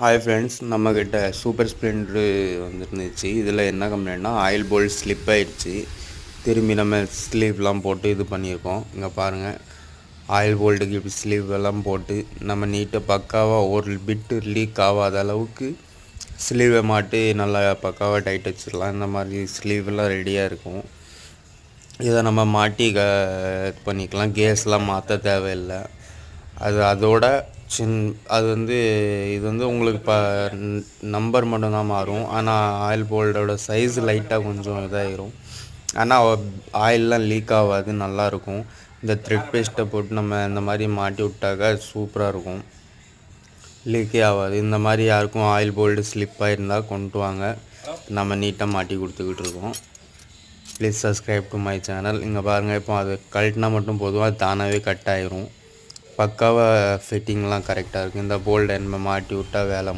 Hi friends, நம்மக்கிட்ட super Splendor வந்துருந்துச்சு. இதில் என்ன கம்ப்ளைண்ட்னா ஆயில் போல்ட் ஸ்லிப் ஆகிடுச்சு. திரும்பி நம்ம ஸ்லீவ்லாம் போட்டு இது பண்ணியிருக்கோம். இங்கே பாருங்கள், ஆயில் போல்ட்டுக்கு இப்படி ஸ்லீவ் எல்லாம் போட்டு நம்ம நீட்டாக பக்காவாக ஒரு பிட்டு லீக் ஆகாத அளவுக்கு ஸ்லீவை மாட்டி நல்லா பக்காவாக டைட் வச்சிடலாம். இந்த மாதிரி ஸ்லீவெல்லாம் ரெடியாக இருக்கும். இதை நம்ம மாட்டி இது பண்ணிக்கலாம். கேஸ்லாம் மாற்ற தேவையில்லை. அதோட அது இது உங்களுக்கு நம்பர் மட்டும்தான் மாறும். ஆனால் ஆயில் போல்டோட சைஸ் லைட்டாக கொஞ்சம் இதாகிரும். ஆனால் ஆயிலெலாம் லீக் ஆகாது, நல்லாயிருக்கும். இந்த த்ரெட் பேஸ்ட்டை போட்டு நம்ம இந்த மாதிரி மாட்டி விட்டாக்கா சூப்பராக இருக்கும், லீக்கே ஆகாது. இந்த மாதிரி யாருக்கும் ஆயில் போல்டு ஸ்லிப் ஆகிருந்தால் கொண்டு வாங்க, நம்ம நீட்டாக மாட்டி கொடுத்துக்கிட்டு இருக்கோம். Please subscribe to my channel. இங்கே பாருங்கள், இப்போ அது கழட்டினா மட்டும் போதும், அது தானாகவே கட் ஆகிரும். பக்காவாக ஃபிட்டிங்லாம் கரெக்டாக இருக்குது. இந்த போல்டை நம்ம மாட்டி விட்டால் வேலை